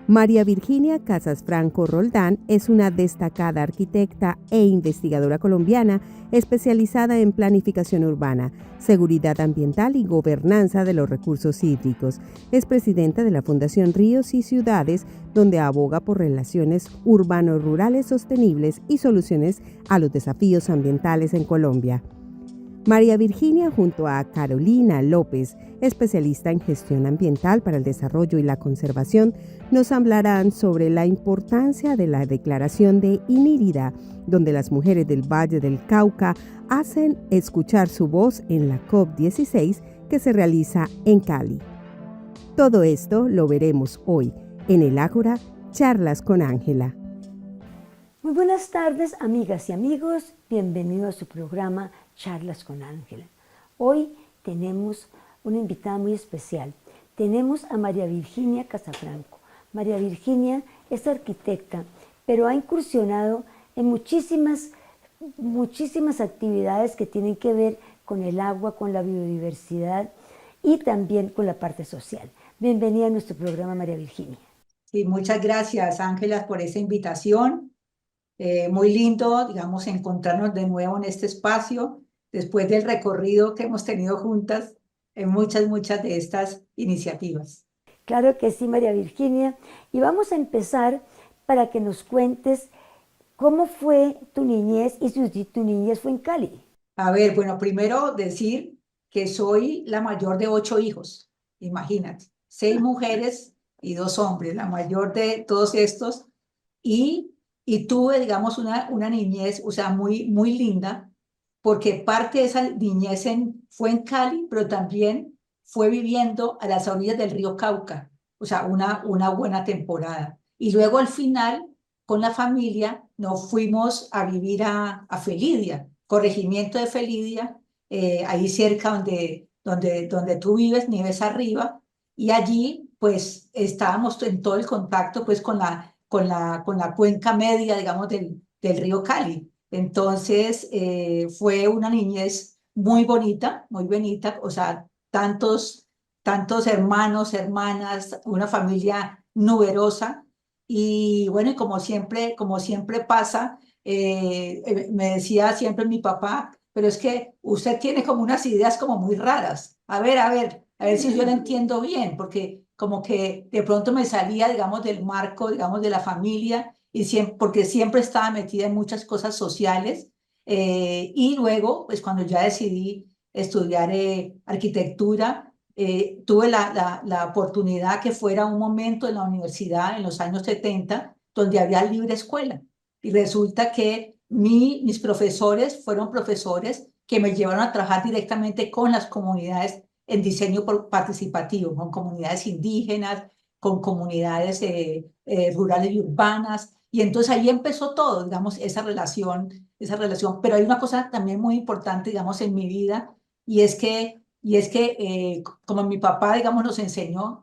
María Virginia Casas Franco Roldán es una destacada arquitecta e investigadora colombiana especializada en planificación urbana, seguridad ambiental y gobernanza de los recursos hídricos. Es presidenta de la Fundación Ríos y Ciudades, donde aboga por relaciones urbano-rurales sostenibles y soluciones a los desafíos ambientales en Colombia. María Virginia, junto a Carolina López, especialista en gestión ambiental para el desarrollo y la conservación, nos hablarán sobre la importancia de la declaración de Inírida, donde las mujeres del Valle del Cauca hacen escuchar su voz en la COP16 que se realiza en Cali. Todo esto lo veremos hoy en el Ágora Charlas con Ángela. Muy buenas tardes, amigas y amigos. Bienvenidos a su programa Charlas con Ángela. Hoy tenemos una invitada muy especial. Tenemos a María Virginia Casafranco. María Virginia es arquitecta, pero ha incursionado en muchísimas actividades que tienen que ver con el agua, con la biodiversidad y también con la parte social. Bienvenida a nuestro programa, María Virginia. Sí, muchas gracias, Ángela, por esa invitación. Muy lindo, digamos, encontrarnos de nuevo en este espacio, después del recorrido que hemos tenido juntas en muchas de estas iniciativas. Claro que sí, María Virginia. Y vamos a empezar para que nos cuentes cómo fue tu niñez y si tu niñez fue en Cali. A ver, bueno, primero decir que soy la mayor de 8 hijos, imagínate, 6 mujeres y 2 hombres, la mayor de todos estos, y tuve, digamos, una niñez, o sea, muy linda, porque parte de esa niñez fue en Cali, pero también fue viviendo a las orillas del río Cauca, o sea, una buena temporada. Y luego al final, con la familia, nos fuimos a vivir a Felidia, corregimiento de Felidia, ahí cerca donde tú vives, Nieves Arriba, y allí pues estábamos en todo el contacto pues con la cuenca media, digamos, del río Cali. Entonces, fue una niñez muy bonita, o sea, tantos hermanos, hermanas, una familia numerosa. Y bueno, y como siempre pasa, me decía siempre mi papá, pero es que usted tiene como unas ideas como muy raras. A ver si yo lo entiendo bien, porque como que de pronto me salía, digamos, del marco, digamos, de la familia, porque siempre estaba metida en muchas cosas sociales. Y luego, pues cuando ya decidí estudiar arquitectura, tuve la oportunidad que fuera un momento en la universidad en los años 70 donde había libre escuela. Y resulta que mis profesores fueron profesores que me llevaron a trabajar directamente con las comunidades en diseño participativo, con comunidades indígenas, con comunidades rurales y urbanas. Y entonces ahí empezó todo, digamos, esa relación. Pero hay una cosa también muy importante, digamos, en mi vida, y es que como mi papá, digamos, nos enseñó,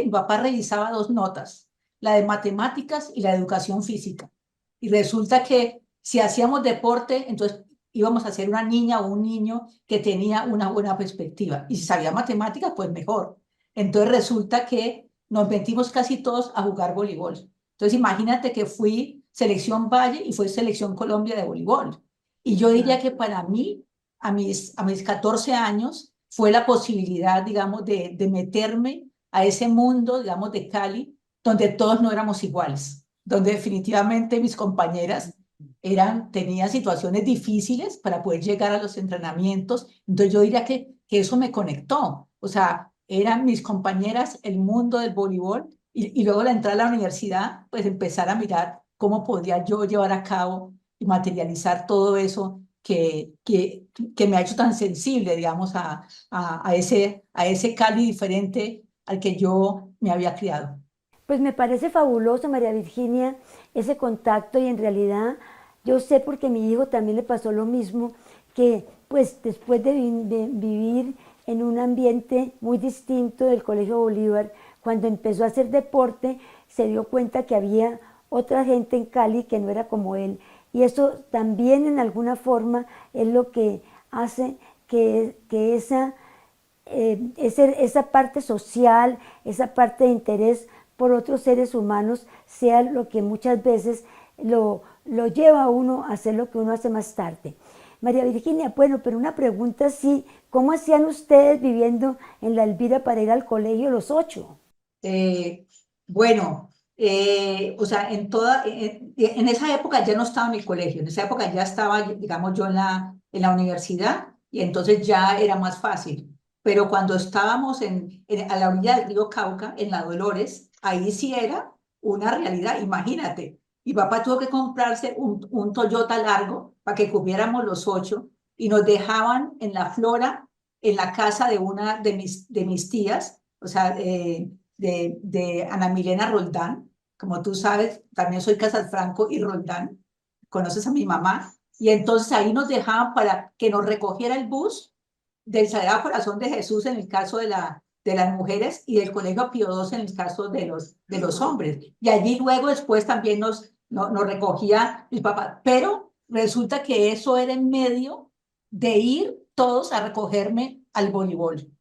mi papá revisaba 2 notas, la de matemáticas y la de educación física. Y resulta que si hacíamos deporte, entonces íbamos a ser una niña o un niño que tenía una buena perspectiva. Y si sabía matemáticas, pues mejor. Entonces resulta que nos metimos casi todos a jugar voleibol. Entonces imagínate que fui selección Valle y fue selección Colombia de voleibol. Y yo diría que para mí, a mis 14 años, fue la posibilidad, digamos, de meterme a ese mundo, digamos, de Cali, donde todos no éramos iguales, donde definitivamente mis compañeras tenían situaciones difíciles para poder llegar a los entrenamientos. Entonces yo diría que eso me conectó. O sea, eran mis compañeras, el mundo del voleibol, y luego la entrada a la universidad, pues empezar a mirar cómo podía yo llevar a cabo y materializar todo eso que me ha hecho tan sensible, digamos, a ese Cali diferente al que yo me había criado. Pues me parece fabuloso, María Virginia, ese contacto, y en realidad yo sé, porque a mi hijo también le pasó lo mismo, que pues después de vivir en un ambiente muy distinto del Colegio Bolívar, cuando empezó a hacer deporte, se dio cuenta que había otra gente en Cali que no era como él. Y eso también en alguna forma es lo que hace que esa parte social, esa parte de interés por otros seres humanos sea lo que muchas veces lo lleva a uno a hacer lo que uno hace más tarde. María Virginia, bueno, pero una pregunta sí, ¿cómo hacían ustedes viviendo en La Elvira para ir al colegio los 8? Eh, bueno, o sea, en esa época ya no estaba en mi colegio, en esa época ya estaba, digamos, yo en la universidad y entonces ya era más fácil. Pero cuando estábamos a la orilla del río Cauca, en la Dolores, ahí sí era una realidad, imagínate. Mi papá tuvo que comprarse un Toyota largo para que cupiéramos los 8 y nos dejaban en la Flora, en la casa de una de mis tías, o sea, de Ana Milena Roldán. Como tú sabes, también soy Casalfranco y Roldán. Conoces a mi mamá. Y entonces ahí nos dejaban para que nos recogiera el bus del Sagrado Corazón de Jesús en el caso de las mujeres y del Colegio Pío II en el caso de los hombres. Y allí luego después también nos recogía mi papá. Pero resulta que eso era en medio de ir todos a recogerme al voleibol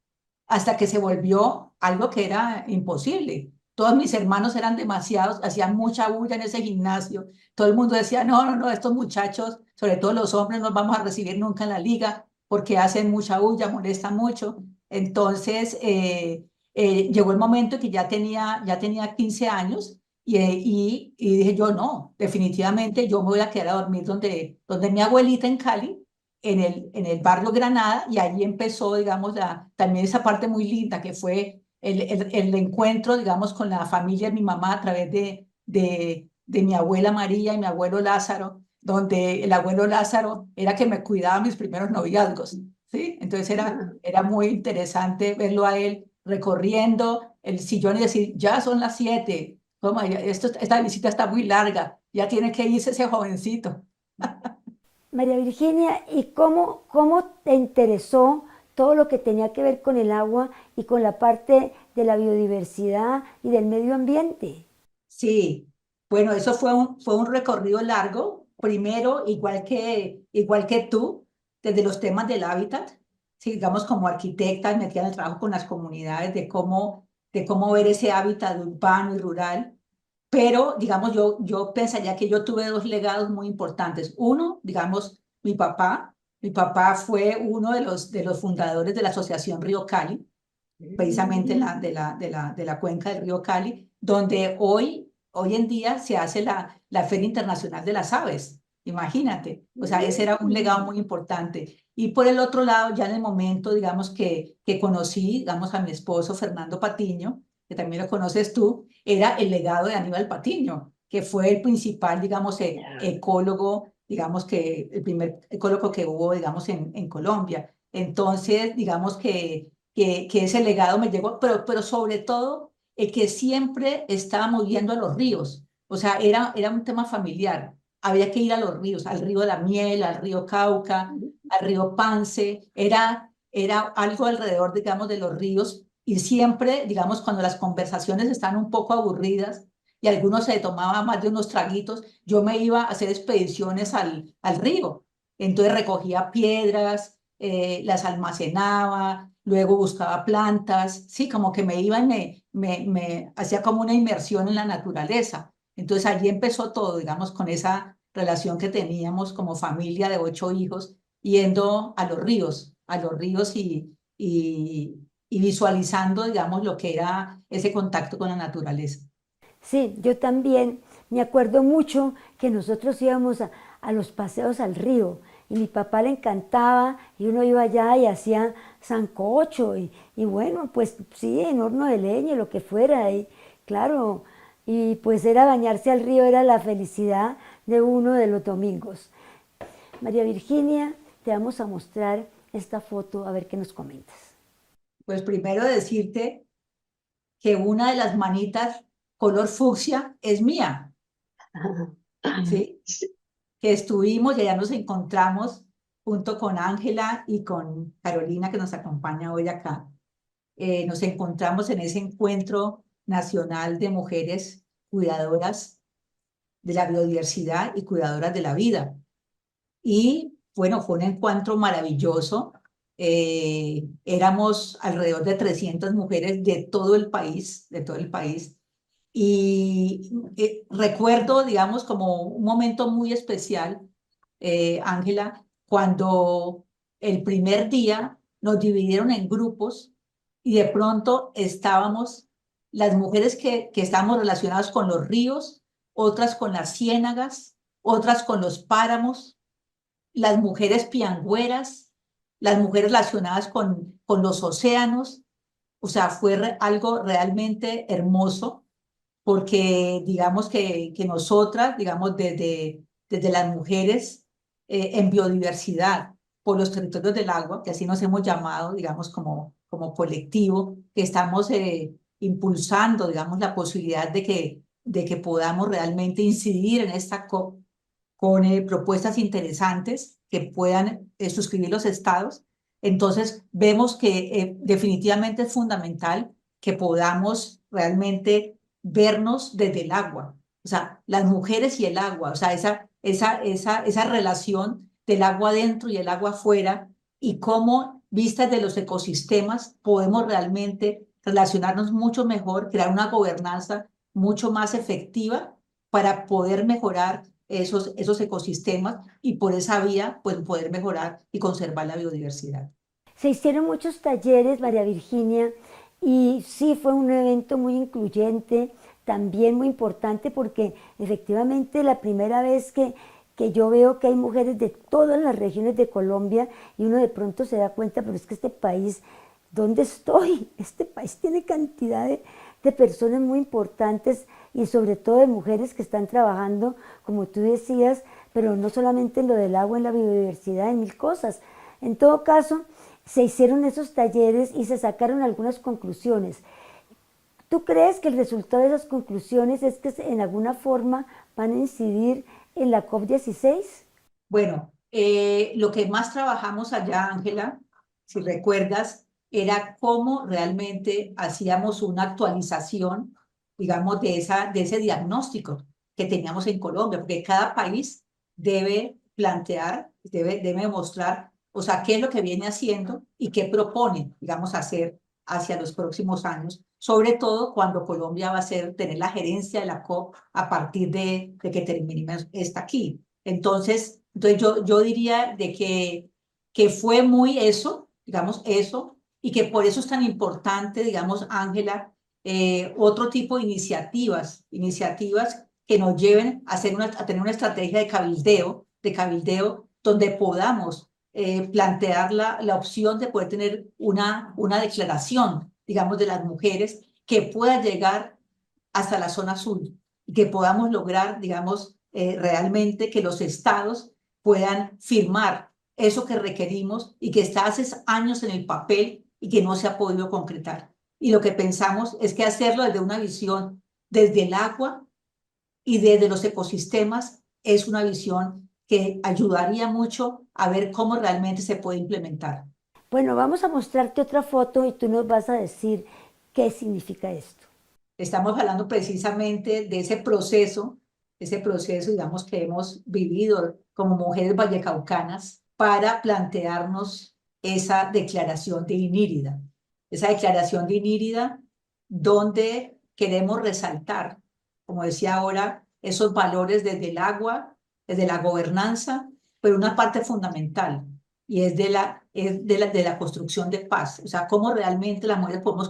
hasta que se volvió algo que era imposible. Todos mis hermanos eran demasiados, hacían mucha bulla en ese gimnasio. Todo el mundo decía, no, no, no, estos muchachos, sobre todo los hombres, no vamos a recibir nunca en la liga porque hacen mucha bulla, molestan mucho. Entonces, llegó el momento que ya tenía 15 años y dije yo, no, definitivamente yo me voy a quedar a dormir donde mi abuelita en Cali en el barrio Granada y allí empezó, digamos, también esa parte muy linda que fue el encuentro, digamos, con la familia de mi mamá a través de mi abuela María y mi abuelo Lázaro, donde el abuelo Lázaro era que me cuidaba mis primeros noviazgos, ¿sí? Entonces era muy interesante verlo a él recorriendo el sillón y decir, ya son las 7, toma, esta visita está muy larga, ya tiene que irse ese jovencito. María Virginia, ¿y cómo te interesó todo lo que tenía que ver con el agua y con la parte de la biodiversidad y del medio ambiente? Sí, bueno, eso fue un recorrido largo. Primero, igual que tú, desde los temas del hábitat, sí, digamos como arquitecta, metida en el trabajo con las comunidades de cómo ver ese hábitat urbano y rural. Pero, digamos, yo pensaría que yo tuve dos legados muy importantes. Uno, digamos, mi papá fue uno de los fundadores de la Asociación Río Cali, precisamente de la cuenca del río Cali, donde hoy en día se hace la Feria Internacional de las Aves. Imagínate, o sea, ese era un legado muy importante. Y por el otro lado, ya en el momento, digamos, que conocí, digamos, a mi esposo Fernando Patiño, que también lo conoces tú, era el legado de Aníbal Patiño, que fue el principal, digamos, ecólogo, digamos que el primer ecólogo que hubo, digamos, en Colombia. Entonces, digamos que ese legado me llegó, pero sobre todo el que siempre estábamos yendo a los ríos, o sea, era un tema familiar, había que ir a los ríos, al río La Miel, al río Cauca, al río Pance, era algo alrededor, digamos, de los ríos y siempre, digamos, cuando las conversaciones están un poco aburridas y algunos se tomaban más de unos traguitos, yo me iba a hacer expediciones al río, entonces recogía piedras, las almacenaba, luego buscaba plantas, sí, como que me iba y me hacía como una inmersión en la naturaleza. Entonces allí empezó todo, digamos, con esa relación que teníamos como familia de 8 hijos, yendo a los ríos y visualizando, digamos, lo que era ese contacto con la naturaleza. Sí, yo también me acuerdo mucho que nosotros íbamos a los paseos al río y mi papá le encantaba y uno iba allá y hacía sancocho y bueno, pues sí, en horno de leña, lo que fuera, y claro, y pues era bañarse al río, era la felicidad de uno de los domingos. María Virginia, te vamos a mostrar esta foto a ver qué nos comentas. Pues primero decirte que una de las manitas color fucsia es mía, ¿sí? Que estuvimos y allá nos encontramos junto con Ángela y con Carolina que nos acompaña hoy acá. Nos encontramos en ese encuentro nacional de mujeres cuidadoras de la biodiversidad y cuidadoras de la vida. Y bueno, fue un encuentro maravilloso. Éramos alrededor de 300 mujeres de todo el país, Y recuerdo, digamos, como un momento muy especial, Ángela, cuando el primer día nos dividieron en grupos y de pronto estábamos las mujeres que estábamos relacionadas con los ríos, otras con las ciénagas, otras con los páramos, las mujeres piangüeras, las mujeres relacionadas con los océanos. O sea, fue algo realmente hermoso porque digamos que nosotras, digamos, desde las mujeres en biodiversidad por los territorios del agua, que así nos hemos llamado, digamos, como colectivo, que estamos impulsando, digamos, la posibilidad de que podamos realmente incidir en esta COP con propuestas interesantes que puedan suscribir los estados. Entonces, vemos que definitivamente es fundamental que podamos realmente vernos desde el agua, o sea, las mujeres y el agua, o sea, esa relación del agua adentro y el agua afuera y cómo, vistas de los ecosistemas, podemos realmente relacionarnos mucho mejor, crear una gobernanza mucho más efectiva para poder mejorar esos ecosistemas y por esa vía pues, poder mejorar y conservar la biodiversidad. Se hicieron muchos talleres, María Virginia, y sí fue un evento muy incluyente, también muy importante porque efectivamente la primera vez que yo veo que hay mujeres de todas las regiones de Colombia y uno de pronto se da cuenta, pero es que este país, ¿dónde estoy? Este país tiene cantidad de personas muy importantes y sobre todo de mujeres que están trabajando, como tú decías, pero no solamente en lo del agua, en la biodiversidad, en mil cosas. En todo caso, se hicieron esos talleres y se sacaron algunas conclusiones. ¿Tú crees que el resultado de esas conclusiones es que en alguna forma van a incidir en la COP16? Bueno, lo que más trabajamos allá, Ángela, si recuerdas, era cómo realmente hacíamos una actualización, digamos, de ese diagnóstico que teníamos en Colombia, porque cada país debe plantear, debe mostrar, o sea, qué es lo que viene haciendo y qué propone, digamos, hacer hacia los próximos años, sobre todo cuando Colombia va a tener la gerencia de la COP a partir de que terminemos esta aquí. Entonces yo diría que fue muy eso, digamos, eso, y que por eso es tan importante, digamos, Ángela, otro tipo de iniciativas que nos lleven a tener una estrategia de cabildeo donde podamos plantear la opción de poder tener una declaración, digamos, de las mujeres que pueda llegar hasta la zona sur y que podamos lograr, digamos, realmente que los estados puedan firmar eso que requerimos y que está hace años en el papel y que no se ha podido concretar. Y lo que pensamos es que hacerlo desde una visión, desde el agua y desde los ecosistemas, es una visión que ayudaría mucho a ver cómo realmente se puede implementar. Bueno, vamos a mostrarte otra foto y tú nos vas a decir qué significa esto. Estamos hablando precisamente de ese proceso, digamos, que hemos vivido como mujeres vallecaucanas para plantearnos esa declaración de Inírida. Esa declaración de Inírida donde queremos resaltar, como decía ahora, esos valores desde el agua, desde la gobernanza, pero una parte fundamental, y es de la construcción de paz. O sea, cómo realmente las mujeres podemos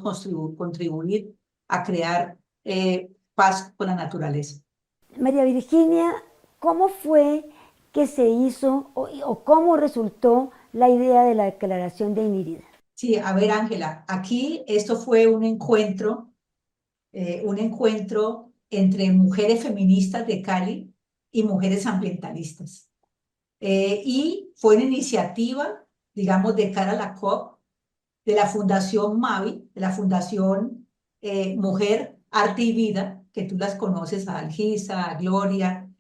contribuir a crear paz con la naturaleza. María Virginia, ¿cómo fue que se hizo o cómo resultó la idea de la declaración de Inírida? Sí, a ver, Ángela, aquí esto fue un encuentro entre mujeres feministas de Cali y mujeres ambientalistas. Y fue una iniciativa, digamos, de cara a la COP de la Fundación Mavi, de la Fundación Mujer, Arte y Vida, que tú las conoces, a Algisa, a Gloria,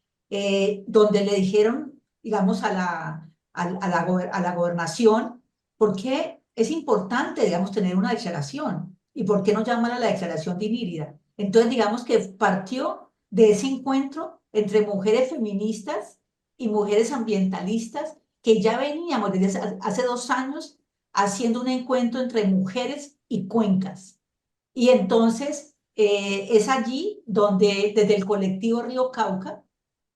donde le dijeron, digamos, a la gobernación, ¿por qué es importante, digamos, tener una declaración? ¿Y por qué no llaman a la declaración de Inírida? Entonces, digamos que partió de ese encuentro entre mujeres feministas y mujeres ambientalistas que ya veníamos desde hace 2 años haciendo un encuentro entre mujeres y cuencas. Y entonces es allí donde desde el colectivo Río Cauca,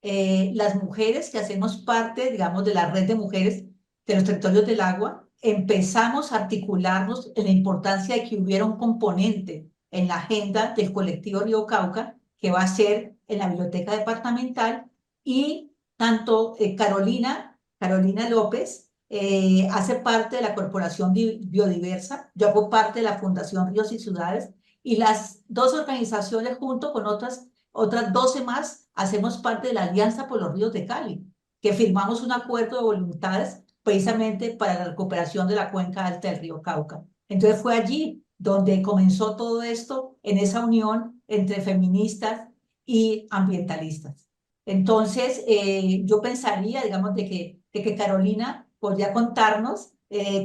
las mujeres que hacemos parte, digamos, de la red de mujeres de los territorios del agua, empezamos a articularnos en la importancia de que hubiera un componente en la agenda del colectivo Río Cauca, que va a ser en la biblioteca departamental, y tanto Carolina López, hace parte de la Corporación Biodiversa, yo hago parte de la Fundación Ríos y Ciudades, y las dos organizaciones junto con otras 12 más, hacemos parte de la Alianza por los Ríos de Cali, que firmamos un acuerdo de voluntades precisamente para la recuperación de la cuenca alta del río Cauca. Entonces fue allí donde comenzó todo esto, en esa unión entre feministas y ambientalistas. Entonces, yo pensaría, digamos, de que Carolina podría contarnos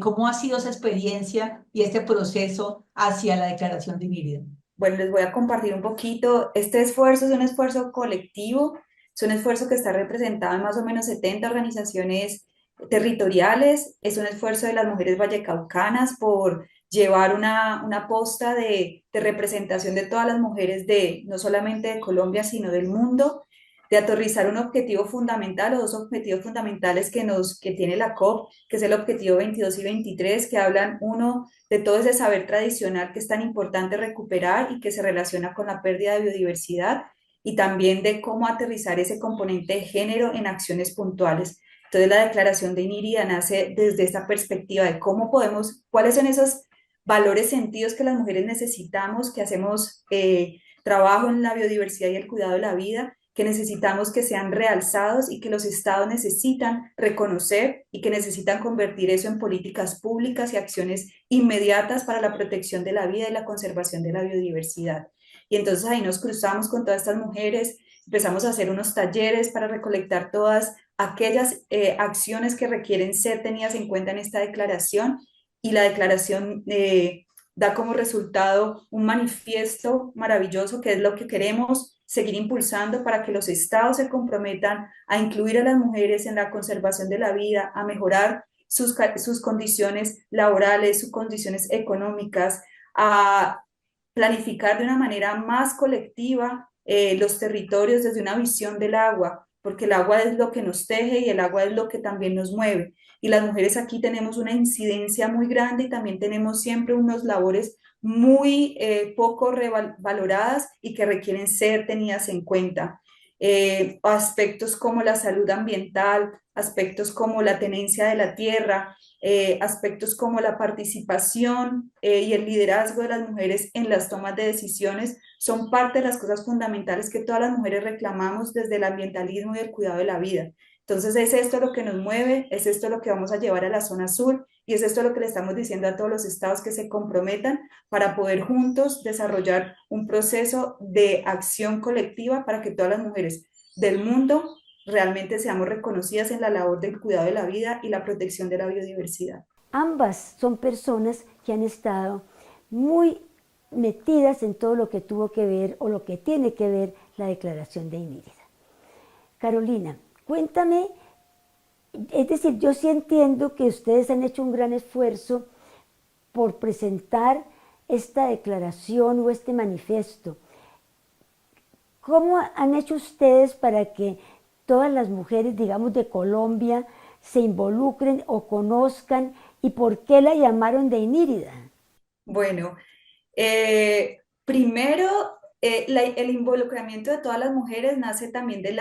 cómo ha sido esa experiencia y este proceso hacia la declaración de Inírida. Bueno, les voy a compartir un poquito. Este esfuerzo es un esfuerzo colectivo, es un esfuerzo que está representado en más o menos 70 organizaciones territoriales, es un esfuerzo de las mujeres vallecaucanas por llevar una posta de representación de todas las mujeres de no solamente de Colombia, sino del mundo, de aterrizar un objetivo fundamental o dos objetivos fundamentales que tiene la COP, que es el objetivo 22 y 23, que hablan uno de todo ese saber tradicional que es tan importante recuperar y que se relaciona con la pérdida de biodiversidad, y también de cómo aterrizar ese componente de género en acciones puntuales. Entonces la declaración de Inírida nace desde esta perspectiva de cómo podemos, cuáles son esos valores sentidos que las mujeres necesitamos, que hacemos trabajo en la biodiversidad y el cuidado de la vida, que necesitamos que sean realzados y que los estados necesitan reconocer y que necesitan convertir eso en políticas públicas y acciones inmediatas para la protección de la vida y la conservación de la biodiversidad. Y entonces ahí nos cruzamos con todas estas mujeres, empezamos a hacer unos talleres para recolectar todas aquellas acciones que requieren ser tenidas en cuenta en esta declaración, y la declaración da como resultado un manifiesto maravilloso que es lo que queremos seguir impulsando para que los estados se comprometan a incluir a las mujeres en la conservación de la vida, a mejorar sus condiciones laborales, sus condiciones económicas, a planificar de una manera más colectiva los territorios desde una visión del agua, porque el agua es lo que nos teje y el agua es lo que también nos mueve. Y las mujeres aquí tenemos una incidencia muy grande y también tenemos siempre unos labores muy poco valoradas y que requieren ser tenidas en cuenta. Aspectos como la salud ambiental, aspectos como la tenencia de la tierra, aspectos como la participación y el liderazgo de las mujeres en las tomas de decisiones son parte de las cosas fundamentales que todas las mujeres reclamamos desde el ambientalismo y el cuidado de la vida. Entonces es esto lo que nos mueve, es esto lo que vamos a llevar a la zona sur y es esto lo que le estamos diciendo a todos los estados que se comprometan para poder juntos desarrollar un proceso de acción colectiva para que todas las mujeres del mundo realmente seamos reconocidas en la labor del cuidado de la vida y la protección de la biodiversidad. Ambas son personas que han estado muy metidas en todo lo que tuvo que ver o lo que tiene que ver la declaración de Inírida. Carolina, cuéntame, es decir, yo sí entiendo que ustedes han hecho un gran esfuerzo por presentar esta declaración o este manifiesto. ¿Cómo han hecho ustedes para que todas las mujeres, digamos, de Colombia se involucren o conozcan, y por qué la llamaron de Inírida? Bueno, primero, el involucramiento de todas las mujeres nace también de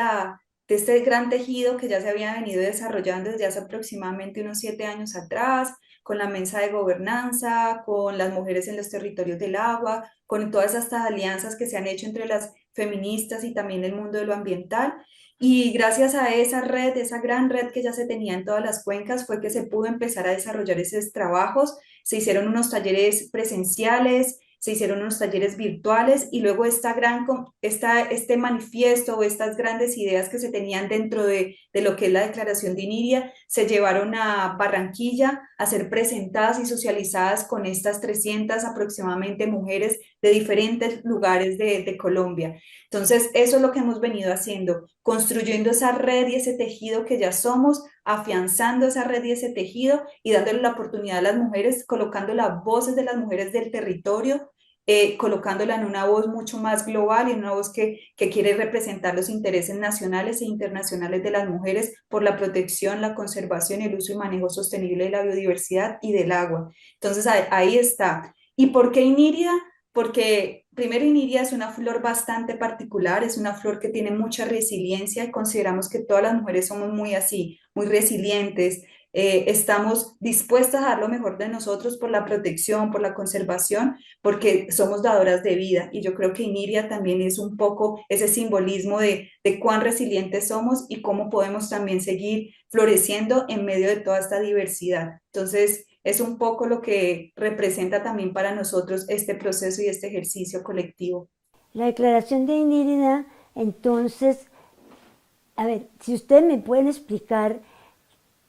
este gran tejido que ya se había venido desarrollando desde hace aproximadamente unos 7 años atrás, con la mesa de gobernanza, con las mujeres en los territorios del agua, con todas estas alianzas que se han hecho entre las feministas y también el mundo de lo ambiental. Y gracias a esa red, esa gran red que ya se tenía en todas las cuencas, fue que se pudo empezar a desarrollar esos trabajos. Se hicieron unos talleres presenciales, se hicieron unos talleres virtuales, y luego este manifiesto o estas grandes ideas que se tenían dentro de lo que es la declaración de Inírida se llevaron a Barranquilla a ser presentadas y socializadas con estas 300 aproximadamente mujeres de diferentes lugares de Colombia. Entonces, eso es lo que hemos venido haciendo, construyendo esa red y ese tejido que ya somos, afianzando esa red y ese tejido y dándole la oportunidad a las mujeres, colocando las voces de las mujeres del territorio colocándola en una voz mucho más global y en una voz que quiere representar los intereses nacionales e internacionales de las mujeres por la protección, la conservación y el uso y manejo sostenible de la biodiversidad y del agua. Entonces ahí está. ¿Y por qué inírida? Porque primero Iniria es una flor bastante particular, es una flor que tiene mucha resiliencia y consideramos que todas las mujeres somos muy así, muy resilientes, estamos dispuestas a dar lo mejor de nosotros por la protección, por la conservación, porque somos dadoras de vida. Y yo creo que Iniria también es un poco ese simbolismo de cuán resilientes somos y cómo podemos también seguir floreciendo en medio de toda esta diversidad. Entonces, es un poco lo que representa también para nosotros este proceso y este ejercicio colectivo. La declaración de Inírida, entonces, a ver, si ustedes me pueden explicar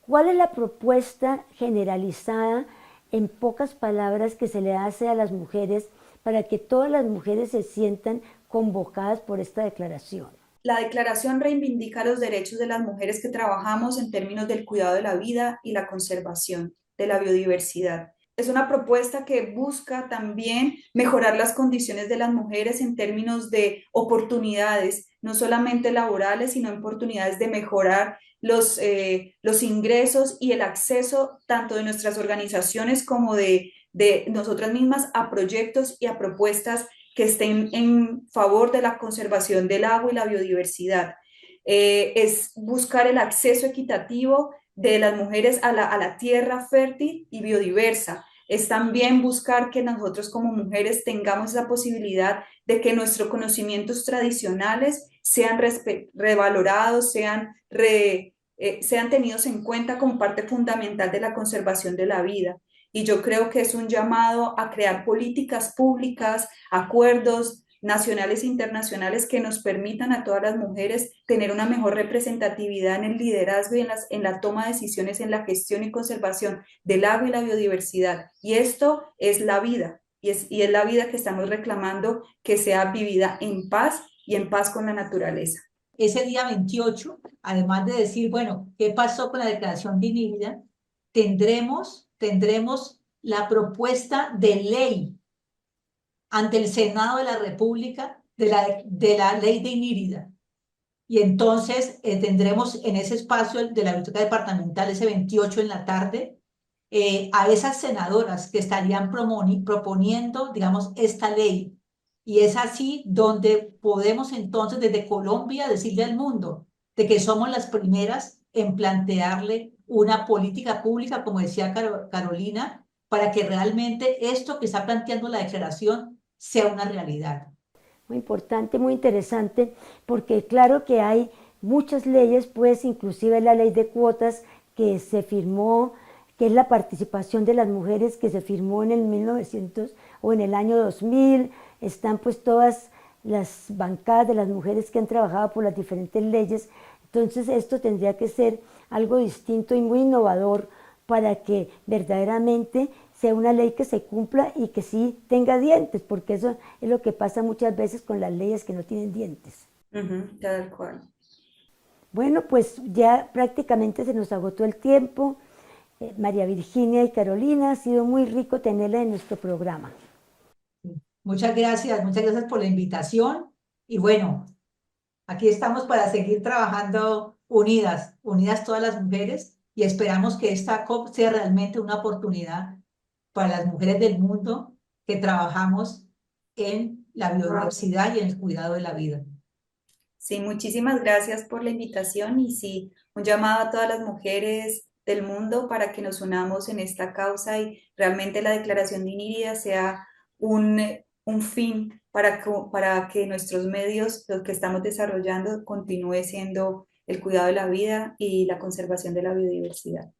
cuál es la propuesta generalizada en pocas palabras que se le hace a las mujeres para que todas las mujeres se sientan convocadas por esta declaración. La declaración reivindica los derechos de las mujeres que trabajamos en términos del cuidado de la vida y la conservación de la biodiversidad. Es una propuesta que busca también mejorar las condiciones de las mujeres en términos de oportunidades, no solamente laborales, sino oportunidades de mejorar los ingresos y el acceso tanto de nuestras organizaciones como de nosotras mismas a proyectos y a propuestas que estén en favor de la conservación del agua y la biodiversidad. Es buscar el acceso equitativo de las mujeres a la tierra fértil y biodiversa. Es también buscar que nosotros como mujeres tengamos esa posibilidad de que nuestros conocimientos tradicionales sean revalorados, sean tenidos en cuenta como parte fundamental de la conservación de la vida. Y yo creo que es un llamado a crear políticas públicas, acuerdos nacionales e internacionales que nos permitan a todas las mujeres tener una mejor representatividad en el liderazgo y en la toma de decisiones en la gestión y conservación del agua y la biodiversidad. Y esto es la vida, y es la vida que estamos reclamando que sea vivida en paz y en paz con la naturaleza. Ese día 28, además de decir, bueno, ¿qué pasó con la declaración de Inírida? Tendremos la propuesta de ley ante el Senado de la República de la ley de Inírida. Y entonces tendremos en ese espacio de la Biblioteca Departamental, ese 28 en la tarde, a esas senadoras que estarían proponiendo, digamos, esta ley. Y es así donde podemos entonces desde Colombia decirle al mundo de que somos las primeras en plantearle una política pública, como decía Carolina, para que realmente esto que está planteando la declaración sea una realidad. Muy importante, muy interesante, porque claro que hay muchas leyes, pues inclusive la ley de cuotas que se firmó, que es la participación de las mujeres que se firmó en el 1900 o en el año 2000, están pues todas las bancadas de las mujeres que han trabajado por las diferentes leyes. Entonces esto tendría que ser algo distinto y muy innovador para que verdaderamente sea una ley que se cumpla y que sí tenga dientes, porque eso es lo que pasa muchas veces con las leyes que no tienen dientes. Tal cual. Bueno, pues ya prácticamente se nos agotó el tiempo. María Virginia y Carolina, ha sido muy rico tenerla en nuestro programa. Muchas gracias por la invitación. Y bueno, aquí estamos para seguir trabajando unidas todas las mujeres, y esperamos que esta COP sea realmente una oportunidad para las mujeres del mundo que trabajamos en la biodiversidad y en el cuidado de la vida. Sí, muchísimas gracias por la invitación y sí, un llamado a todas las mujeres del mundo para que nos unamos en esta causa y realmente la declaración de Inírida sea un fin para que nuestros medios, los que estamos desarrollando, continúe siendo el cuidado de la vida y la conservación de la biodiversidad.